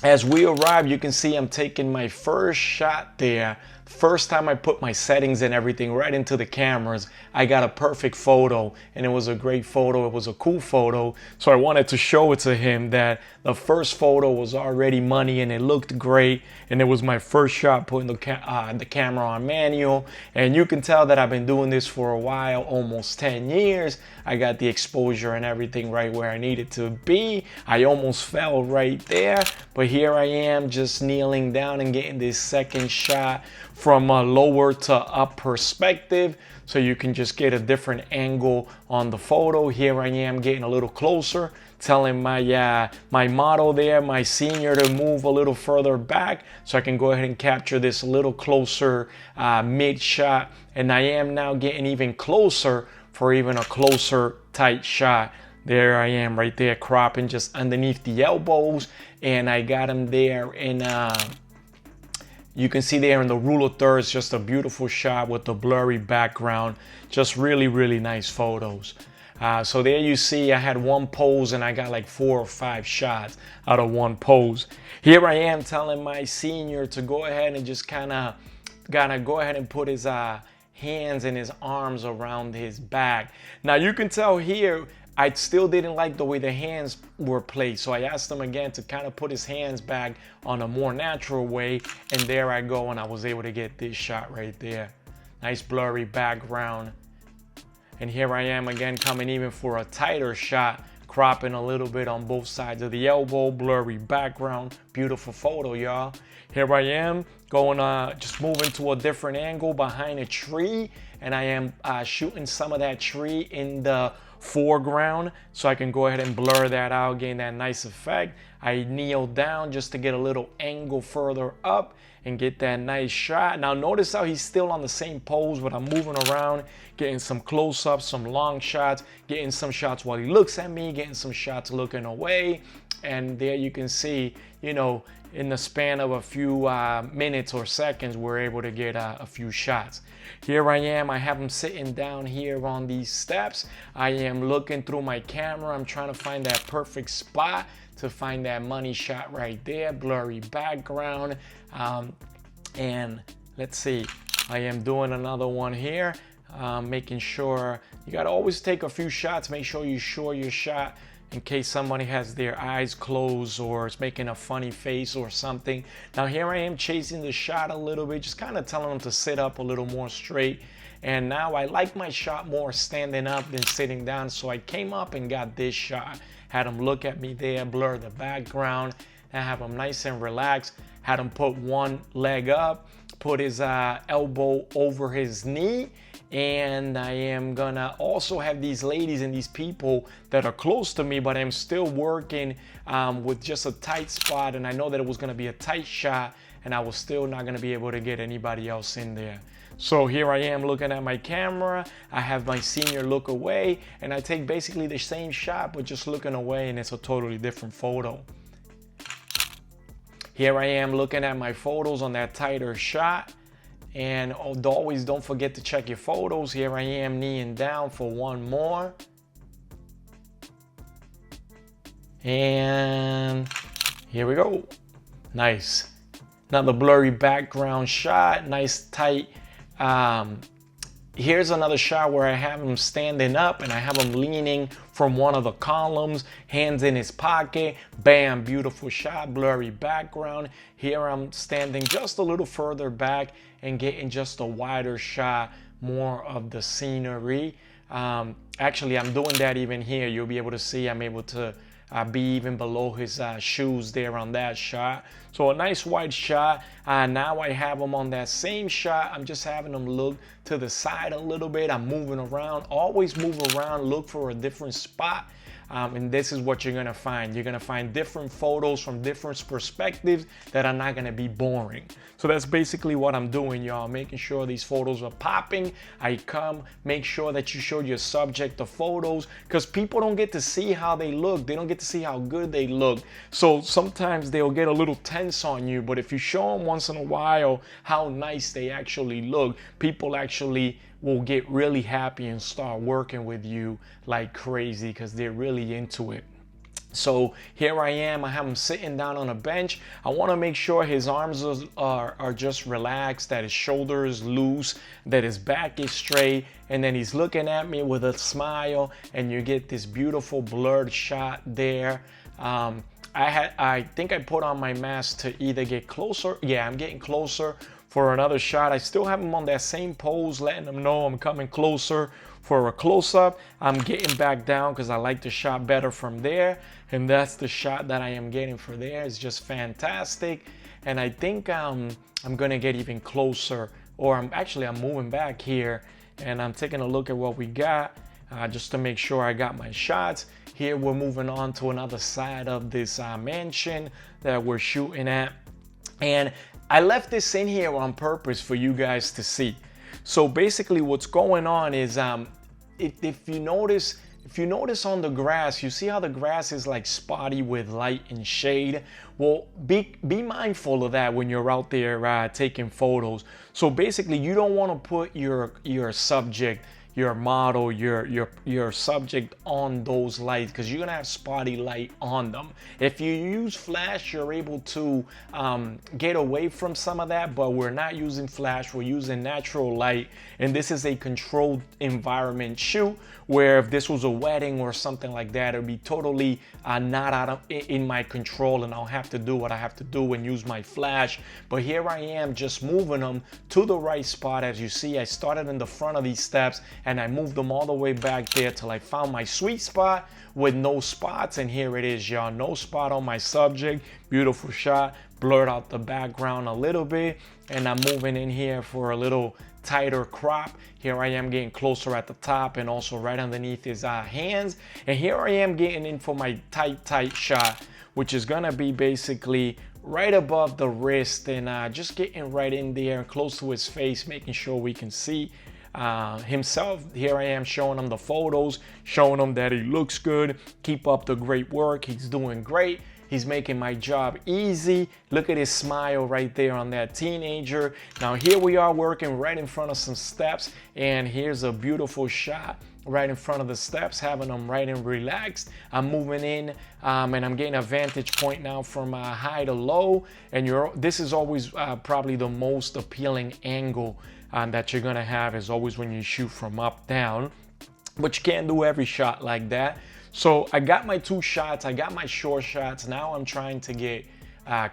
As we arrive, you can see I'm taking my first shot there. First time I put my settings and everything right into the cameras, I got a perfect photo, and it was a great photo. It was a cool photo. So I wanted to show it to him that the first photo was already money and it looked great. And it was my first shot putting the camera on manual. And you can tell that I've been doing this for a while, almost 10 years. I got the exposure and everything right where I needed to be. I almost fell right there, but here I am just kneeling down and getting this second shot from a lower to up perspective, so you can just get a different angle on the photo. Here I am getting a little closer, telling my model there, my senior, to move a little further back so I can go ahead and capture this a little closer mid shot. And I am now getting even closer for even a closer tight shot. There I am right there, cropping just underneath the elbows, and I got him there in you can see there in the rule of thirds, just a beautiful shot with the blurry background. Just really, really nice photos. So there you see I had one pose and I got like 4 or 5 shots out of one pose. Here I am telling my senior to go ahead and just kind of go ahead and put his hands and his arms around his back. Now you can tell here I still didn't like the way the hands were placed, so I asked him again to kind of put his hands back on a more natural way, and there I go, and I was able to get this shot right there. Nice blurry background. And here I am again coming even for a tighter shot, cropping a little bit on both sides of the elbow, blurry background. Beautiful photo, y'all. Here I am going just moving to a different angle behind a tree, and I am shooting some of that tree in the foreground so I can go ahead and blur that out, gain that nice effect. I kneel down just to get a little angle further up and get that nice shot. Now notice how he's still on the same pose, but I'm moving around, getting some close-ups, some long shots, getting some shots while he looks at me, getting some shots looking away. And there you can see, you know, in the span of a few minutes or seconds, we're able to get a few shots. Here I am, I have him sitting down here on these steps. I am looking through my camera. I'm trying to find that perfect spot to find that money shot right there, blurry background. And let's see, I am doing another one here, making sure, you gotta always take a few shots, make sure you show your shot in case somebody has their eyes closed or is making a funny face or something. Now here I am chasing the shot a little bit, just kind of telling them to sit up a little more straight. And now I like my shot more standing up than sitting down, so I came up and got this shot. Had him look at me there, blur the background, and have him nice and relaxed. Had him put one leg up, put his elbow over his knee, and I am gonna also have these ladies and these people that are close to me, but I'm still working with just a tight spot, and I know that it was gonna be a tight shot, and I was still not gonna be able to get anybody else in there. So here I am looking at my camera, I have my senior look away, and I take basically the same shot, but just looking away, and it's a totally different photo. Here I am looking at my photos on that tighter shot. And always don't forget to check your photos. Here I am kneeling down for one more. And here we go. Nice. Another blurry background shot, nice tight. Here's another shot where I have him standing up and I have him leaning from one of the columns, hands in his pocket. Bam, beautiful shot, blurry background. Here I'm standing just a little further back and getting just a wider shot, more of the scenery. Actually, I'm doing that even here. You'll be able to see I'm able to be even below his shoes there on that shot. So a nice wide shot. Now I have him on that same shot. I'm just having him look to the side a little bit. I'm moving around. Always move around, look for a different spot. And this is what you're gonna find. You're gonna find different photos from different perspectives that are not gonna be boring. So that's basically what I'm doing, y'all, making sure these photos are popping. I come, make sure that you show your subject the photos, because people don't get to see how they look. They don't get to see how good they look. So sometimes they'll get a little tense on you, but if you show them once in a while how nice they actually look, people actually will get really happy and start working with you like crazy because they're really into it. So here I am, I have him sitting down on a bench. I want to make sure his arms are just relaxed, that his shoulder is loose, that his back is straight, and then he's looking at me with a smile, and you get this beautiful blurred shot there. I think I put on my mask to either get closer. Yeah, I'm getting closer for another shot. I still have him on that same pose, letting him know I'm coming closer for a close-up. I'm getting back down because I like the shot better from there, and that's the shot that I am getting for there. It's just fantastic, and I think I'm gonna get even closer, or I'm moving back here, and I'm taking a look at what we got just to make sure I got my shots. Here we're moving on to another side of this mansion that we're shooting at, and I left this in here on purpose for you guys to see. So basically what's going on is if you notice on the grass, you see how the grass is like spotty with light and shade. Well, be mindful of that when you're out there taking photos. So basically you don't want to put your subject, your model, your subject on those lights, because you're gonna have spotty light on them. If you use flash, you're able to get away from some of that, but we're not using flash, we're using natural light, and this is a controlled environment shoot, where if this was a wedding or something like that, it would be totally not in my control, and I'll have to do what I have to do and use my flash. But here I am just moving them to the right spot. As you see, I started in the front of these steps and I moved them all the way back there till I found my sweet spot with no spots, and here it is, y'all. No spot on my subject. Beautiful shot. Blurred out the background a little bit, and I'm moving in here for a little tighter crop. Here I am getting closer at the top and also right underneath his hands, and here I am getting in for my tight shot, which is gonna be basically right above the wrist, and just getting right in there and close to his face, making sure we can see himself. Here I am showing him the photos, showing him that he looks good. Keep up the great work. He's doing great. He's making my job easy. Look at his smile right there on that teenager. Now here we are working right in front of some steps, and here's a beautiful shot right in front of the steps, having them right and relaxed. I'm moving in, and I'm getting a vantage point now from high to low, and this is always probably the most appealing angle that you're gonna have, is always when you shoot from up down, but you can't do every shot like that. So I got my two shots, I got my short shots. Now I'm trying to get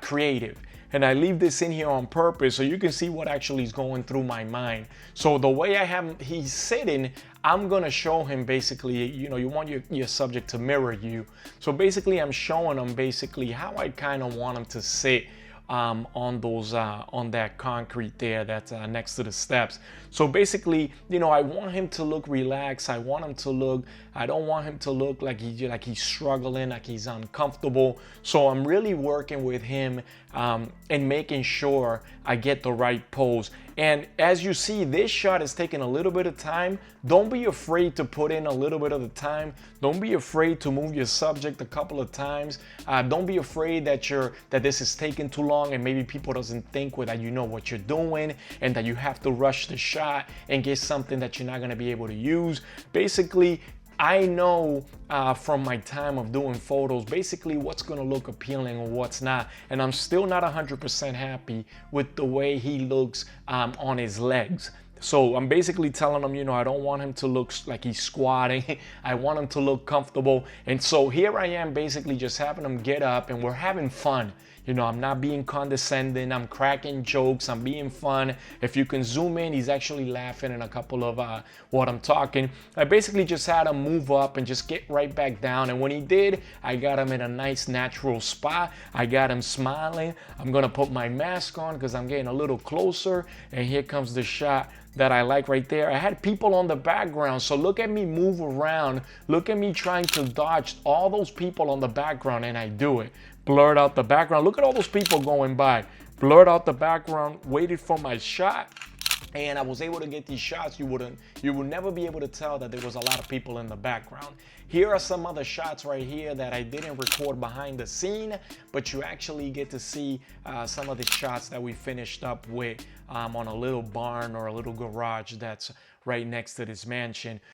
creative, and I leave this in here on purpose so you can see what actually is going through my mind. So the way he's sitting, I'm gonna show him basically, you want your subject to mirror you. So basically I'm showing him basically how I kind of want him to sit on that concrete there that's next to the steps. So basically, I want him to look relaxed. I don't want him to look like he's struggling, like he's uncomfortable. So I'm really working with him and making sure I get the right pose. And as you see, this shot is taking a little bit of time. Don't be afraid to put in a little bit of the time. Don't be afraid to move your subject a couple of times. Don't be afraid that this is taking too long and maybe people doesn't think that you know what you're doing and that you have to rush the shot and get something that you're not gonna be able to use. Basically, I know from my time of doing photos, basically what's gonna look appealing or what's not. And I'm still not 100% happy with the way he looks on his legs. So I'm basically telling him, I don't want him to look like he's squatting. I want him to look comfortable. And so here I am basically just having him get up, and we're having fun. I'm not being condescending. I'm cracking jokes. I'm being fun. If you can zoom in, he's actually laughing in a couple of what I'm talking. I basically just had him move up and just get right back down. And when he did, I got him in a nice natural spot. I got him smiling. I'm going to put my mask on because I'm getting a little closer. And here comes the shot that I like right there. I had people on the background, so look at me move around. Look at me trying to dodge all those people on the background, and I do it. Blurred out the background. Look at all those people going by. Blurred out the background, waited for my shot, and I was able to get these shots. You would never be able to tell that there was a lot of people in the background. Here are some other shots right here that I didn't record behind the scene, but you actually get to see some of the shots that we finished up with on a little barn or a little garage that's right next to this mansion.